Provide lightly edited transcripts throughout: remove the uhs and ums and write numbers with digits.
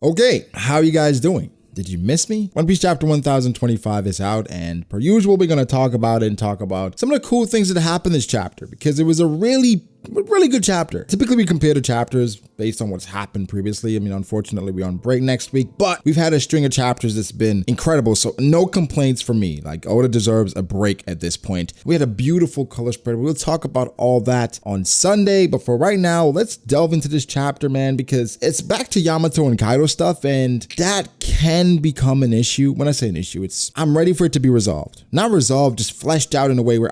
Okay, how are you guys doing? Did you miss me? One Piece chapter 1025 is out, and per usual, we're going to talk about it and talk about some of the cool things that happened this chapter, because it was a really good chapter. Typically, we compare the chapters based on what's happened previously. I mean, unfortunately, we're on break next week, but we've had a string of chapters that's been incredible, so no complaints from me. Like, Oda deserves a break at this point. We had a beautiful color spread. We'll talk about all that on Sunday, but for right now, let's delve into this chapter, man, because it's back to Yamato and Kaido stuff, and that can become an issue. When I say an issue, I'm ready for it to be resolved. Not resolved, just fleshed out in a way where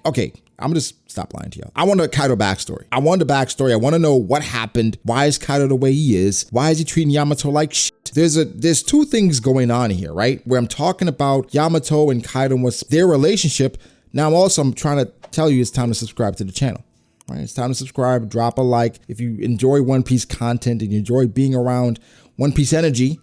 okay, I'm gonna just stop lying to y'all. I want a Kaido backstory. I want a backstory. I want to know what happened. Why is Kaido the way he is? Why is he treating Yamato like shit? There's two things going on here, right? Where I'm talking about Yamato and Kaido and what's their relationship. Now I'm trying to tell you it's time to subscribe to the channel. Right? It's time to subscribe, drop a like. If you enjoy One Piece content and you enjoy being around One Piece energy,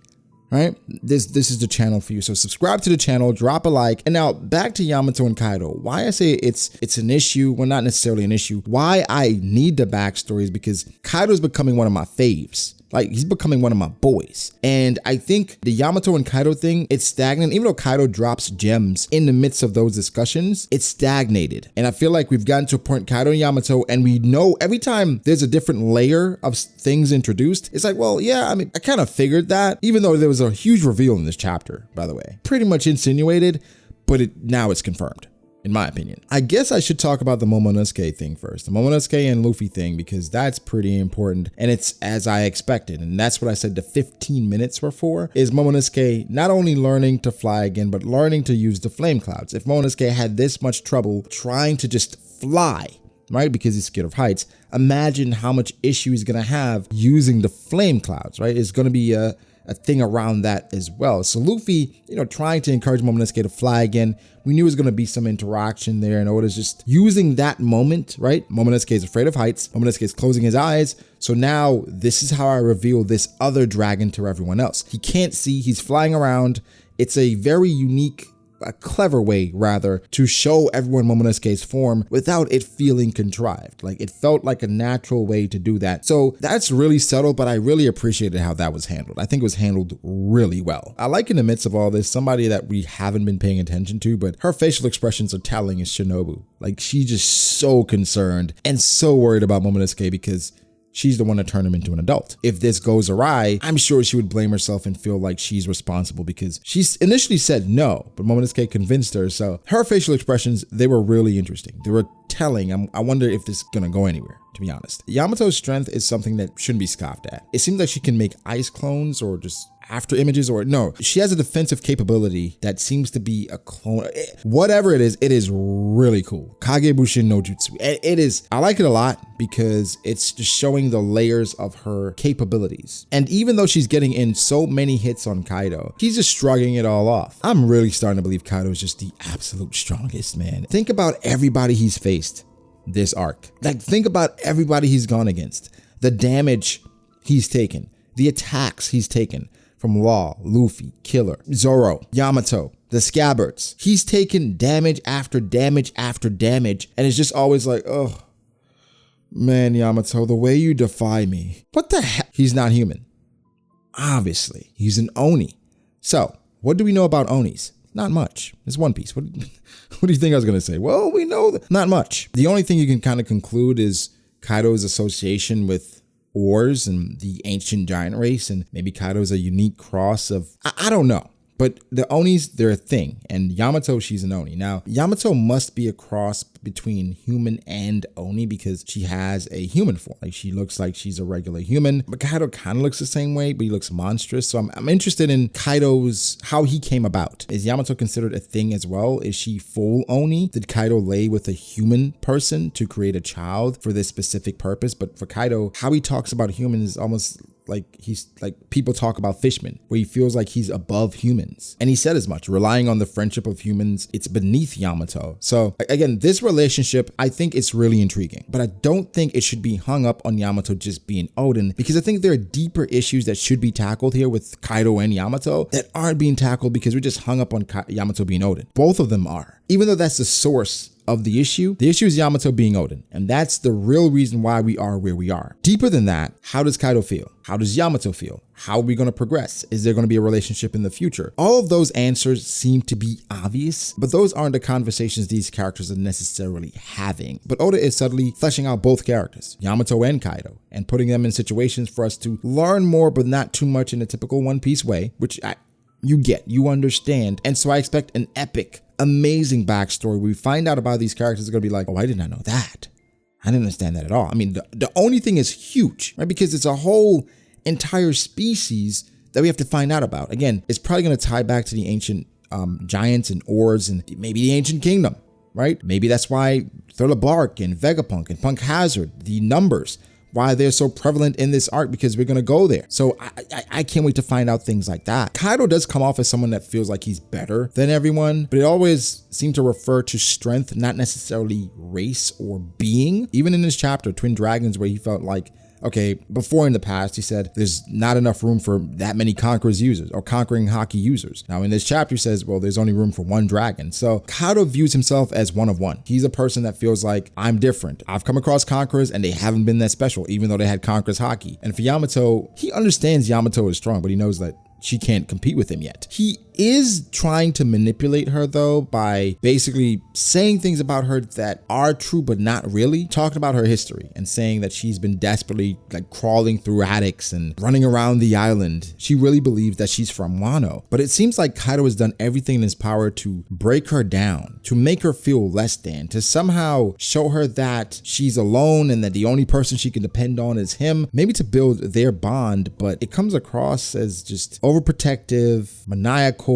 right? This is the channel for you. So subscribe to the channel, drop a like. And now back to Yamato and Kaido. Why I say it's an issue, well, not necessarily an issue. Why I need the backstory is because Kaido's becoming one of my faves. Like, he's becoming one of my boys. And I think the Yamato and Kaido thing, it's stagnant. Even though Kaido drops gems in the midst of those discussions, it's stagnated. And I feel like we've gotten to a point, Kaido and Yamato, and we know every time there's a different layer of things introduced, it's like, well, yeah, I mean, I kind of figured that, even though there was a huge reveal in this chapter, by the way. Pretty much insinuated, but now it's confirmed. In my opinion. I guess I should talk about the Momonosuke thing first. The Momonosuke and Luffy thing, because that's pretty important. And it's as I expected. And that's what I said the 15 minutes were for, is Momonosuke not only learning to fly again, but learning to use the flame clouds. If Momonosuke had this much trouble trying to just fly, right, because he's scared of heights, imagine how much issue he's going to have using the flame clouds, right? It's going to be a thing around that as well. So Luffy, trying to encourage Momonosuke to fly again, we knew there was going to be some interaction there, and Oda's just using that moment, right? Momonosuke is afraid of heights. Momonosuke is closing his eyes. So now this is how I reveal this other dragon to everyone else. He can't see, he's flying around. It's a very unique, a clever way rather, to show everyone Momonosuke's form without it feeling contrived. Like, it felt like a natural way to do that. So that's really subtle, but I really appreciated how that was handled. I think it was handled really well. I like, in the midst of all this, somebody that we haven't been paying attention to, but her facial expressions are telling, is Shinobu. Like, she's just so concerned and so worried about Momonosuke because she's the one that turned him into an adult. If this goes awry, I'm sure she would blame herself and feel like she's responsible because she's initially said no, but Momonosuke convinced her. So her facial expressions, they were really interesting. They were telling. I wonder if this is gonna go anywhere, to be honest. Yamato's strength is something that shouldn't be scoffed at. It seems like she can make ice clones or just after images, or no, she has a defensive capability that seems to be a clone. Whatever it is really cool. Kagebushin no Jutsu. It is, I like it a lot because it's just showing the layers of her capabilities. And even though she's getting in so many hits on Kaido, he's just shrugging it all off. I'm really starting to believe Kaido is just the absolute strongest, man. Think about everybody he's faced this arc. Like, think about everybody he's gone against. The damage he's taken, the attacks he's taken from Law, Luffy, Killer, Zoro, Yamato, the Scabbards. He's taken damage after damage after damage, and it's just always like, oh, man, Yamato, the way you defy me. What the heck? He's not human. Obviously, he's an Oni. So, what do we know about Onis? Not much. It's One Piece. What do you think I was going to say? Well, we know that not much. The only thing you can kind of conclude is Kaido's association with Ors and the ancient giant race, and maybe Kaido's a unique cross of, I don't know. But the Onis, they're a thing, and Yamato, she's an Oni. Now, Yamato must be a cross between human and Oni because she has a human form. Like, she looks like she's a regular human, but Kaido kind of looks the same way, but he looks monstrous. So I'm interested in Kaido's, how he came about. Is Yamato considered a thing as well? Is she full Oni? Did Kaido lay with a human person to create a child for this specific purpose? But for Kaido, how he talks about humans is almost he's like people talk about fishmen, where he feels like he's above humans. And he said as much, relying on the friendship of humans, it's beneath Yamato. So again, this relationship, I think it's really intriguing, but I don't think it should be hung up on Yamato just being Oden, because I think there are deeper issues that should be tackled here with Kaido and Yamato that aren't being tackled because we just hung up on Yamato being Oden. Both of them are. Even though that's the source of the issue is Yamato being Oden, and that's the real reason why we are where we are. Deeper than that, how does Kaido feel? How does Yamato feel? How are we going to progress? Is there going to be a relationship in the future? All of those answers seem to be obvious, but those aren't the conversations these characters are necessarily having. But Oda is subtly fleshing out both characters, Yamato and Kaido, and putting them in situations for us to learn more, but not too much in a typical One Piece way, which you understand. And so I expect an epic, amazing backstory. We find out about these characters are going to be like, oh, I did not know that. I didn't understand that at all. I mean, the only thing is huge, right? Because it's a whole entire species that we have to find out about. Again, it's probably going to tie back to the ancient giants and Oars and maybe the ancient kingdom, right? Maybe that's why Thriller Bark and Vegapunk and Punk Hazard, the numbers, why they're so prevalent in this arc, because we're going to go there. So I can't wait to find out things like that. Kaido does come off as someone that feels like he's better than everyone, but it always seemed to refer to strength, not necessarily race or being. Even in this chapter, Twin Dragons, where he felt like, okay, before in the past, he said there's not enough room for that many Conquerors users or conquering Haki users. Now in this chapter, he says, well, there's only room for one dragon. So Kaido views himself as one of one. He's a person that feels like, I'm different. I've come across Conquerors and they haven't been that special, even though they had Conquerors Haki. And for Yamato, he understands Yamato is strong, but he knows that she can't compete with him yet. He is trying to manipulate her though by basically saying things about her that are true but not really, talking about her history and saying that she's been desperately like crawling through attics and running around the island. She really believes that she's from Wano, but it seems like Kaido has done everything in his power to break her down, to make her feel less than, to somehow show her that she's alone and that the only person she can depend on is him, maybe to build their bond, but it comes across as just overprotective, maniacal,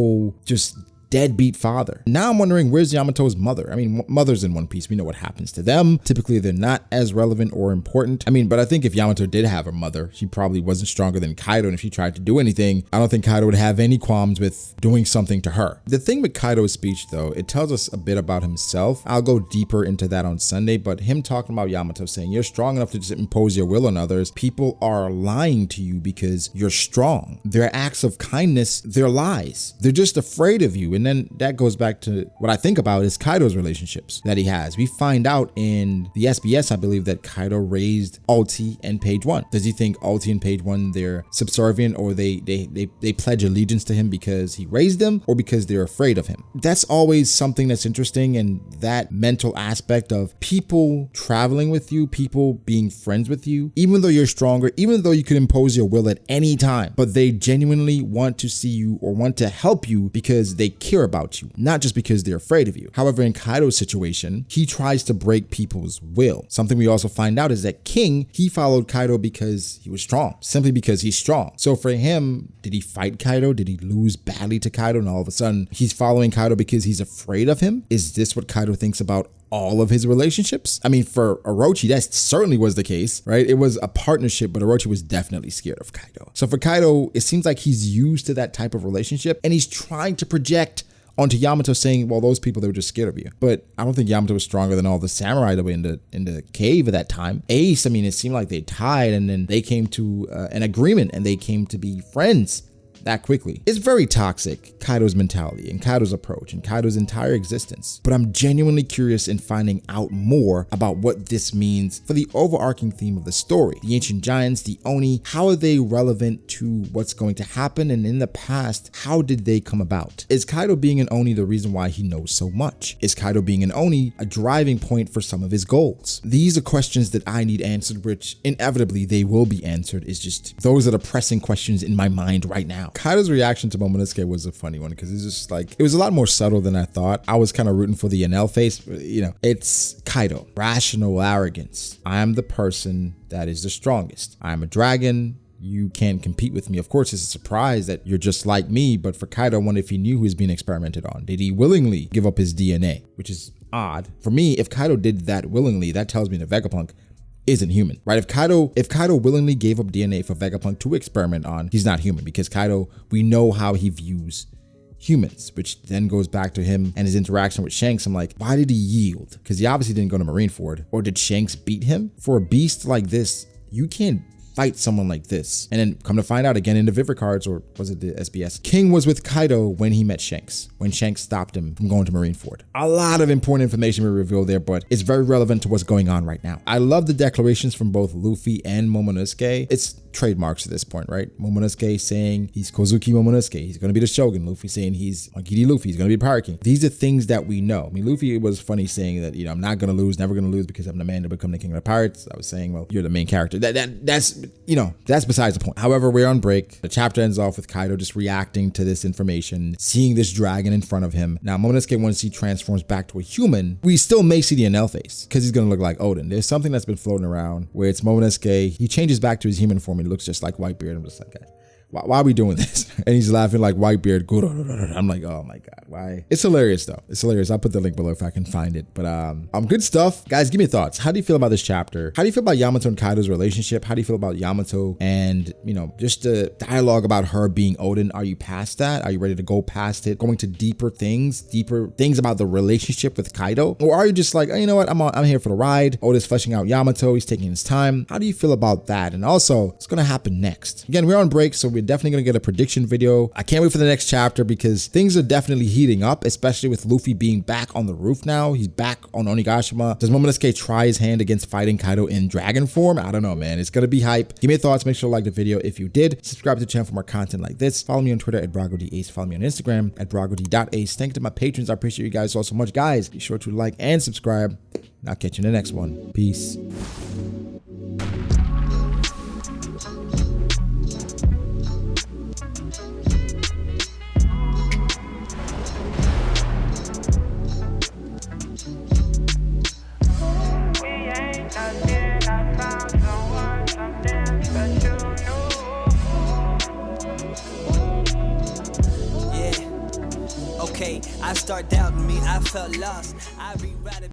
just deadbeat father. Now I'm wondering, where's Yamato's mother? I mean, mothers in One Piece, we know what happens to them. Typically, they're not as relevant or important. I mean, but I think if Yamato did have a mother, she probably wasn't stronger than Kaido. And if she tried to do anything, I don't think Kaido would have any qualms with doing something to her. The thing with Kaido's speech, though, it tells us a bit about himself. I'll go deeper into that on Sunday, but him talking about Yamato saying, you're strong enough to just impose your will on others. People are lying to you because you're strong. Their acts of kindness, they're lies. They're just afraid of you. And then that goes back to what I think about is Kaido's relationships that he has. We find out in the SBS, I believe, that Kaido raised Ulti and Page One. Does he think Ulti and Page One, they're subservient, or they pledge allegiance to him because he raised them, or because they're afraid of him? That's always something that's interesting, and that mental aspect of people traveling with you, people being friends with you, even though you're stronger, even though you could impose your will at any time, but they genuinely want to see you or want to help you because they care about you, not just because they're afraid of you. However, in Kaido's situation, he tries to break people's will. Something we also find out is that King, he followed Kaido because he was strong, simply because he's strong. So for him, did he fight Kaido? Did he lose badly to Kaido? And all of a sudden, he's following Kaido because he's afraid of him? Is this what Kaido thinks about all of his relationships? I mean, for Orochi, that certainly was the case, right? It was a partnership, but Orochi was definitely scared of Kaido. So for Kaido, it seems like he's used to that type of relationship, and he's trying to project onto Yamato, saying, well, those people, they were just scared of you. But I don't think Yamato was stronger than all the samurai that were in the cave at that time. Ace, I mean, it seemed like they tied, and then they came to an agreement, and they came to be friends that quickly. It's very toxic, Kaido's mentality and Kaido's approach and Kaido's entire existence. But I'm genuinely curious in finding out more about what this means for the overarching theme of the story. The ancient giants, the Oni, how are they relevant to what's going to happen? And in the past, how did they come about? Is Kaido being an Oni the reason why he knows so much? Is Kaido being an Oni a driving point for some of his goals? These are questions that I need answered, which inevitably they will be answered. It's just, those are the pressing questions in my mind right now. Kaido's reaction to Momonosuke was a funny one, because it's just like, it was a lot more subtle than I thought. I was kind of rooting for the Enel face, you know. It's Kaido, rational arrogance. I am the person that is the strongest. I am a dragon. You can't compete with me. Of course, it's a surprise that you're just like me, but for Kaido, I wonder if he knew he was being experimented on. Did he willingly give up his DNA? Which is odd. For me, if Kaido did that willingly, that tells me that Vegapunk isn't human, right? If Kaido willingly gave up DNA for Vegapunk to experiment on, he's not human, because Kaido, we know how he views humans, which then goes back to him and his interaction with Shanks. I'm like, why did he yield? Because he obviously didn't go to Marineford. Or did Shanks beat him? For a beast like this, you can't fight someone like this. And then come to find out again in the Vivid cards, or was it the SBS, King was with Kaido when he met Shanks, when Shanks stopped him from going to Marineford. A lot of important information we revealed there, but it's very relevant to what's going on right now. I love the declarations from both Luffy and Momonosuke. It's trademarks at this point, right? Momonosuke saying he's Kozuki Momonosuke, he's going to be the Shogun. Luffy saying he's Magiri Luffy, he's going to be Pirate King. These are things that we know. I mean, Luffy was funny saying that, I'm not going to lose, never going to lose, because I'm the man to become the king of the pirates. I was saying, well, you're the main character. That's besides the point. However, we're on break. The chapter ends off with Kaido just reacting to this information, seeing this dragon in front of him. Now, Momonosuke, once he transforms back to a human, we still may see the Enel face, because he's going to look like Odin. There's something that's been floating around where it's Momonosuke, he changes back to his human form, he looks just like Whitebeard. I'm just like, guys, why are we doing this? And he's laughing like Whitebeard. I'm like, oh my God, why? It's hilarious though. It's hilarious. I'll put the link below if I can find it. But good stuff. Guys, give me your thoughts. How do you feel about this chapter? How do you feel about Yamato and Kaido's relationship? How do you feel about Yamato and, just the dialogue about her being Odin? Are you past that? Are you ready to go past it? Going to deeper things about the relationship with Kaido? Or are you just like, oh, you know what? I'm here for the ride. Oda's fleshing out Yamato. He's taking his time. How do you feel about that? And also, what's going to happen next? Again, we're on break, so we're definitely going to get a prediction video. I can't wait for the next chapter because things are definitely heating up, especially with Luffy being back on the roof now. He's back on Onigashima. Does Momonosuke try his hand against fighting Kaido in dragon form? I don't know, man. It's gonna be hype. Give me your thoughts. Make sure to like the video if you did. Subscribe to the channel for more content like this. Follow me on Twitter at BragoDAce. Follow me on Instagram at BragoD.ace. Thank you to my patrons. I appreciate you guys all so much. Guys, be sure to like and subscribe. And I'll catch you in the next one. Peace. I start doubting me, I felt lost. I rewrite it.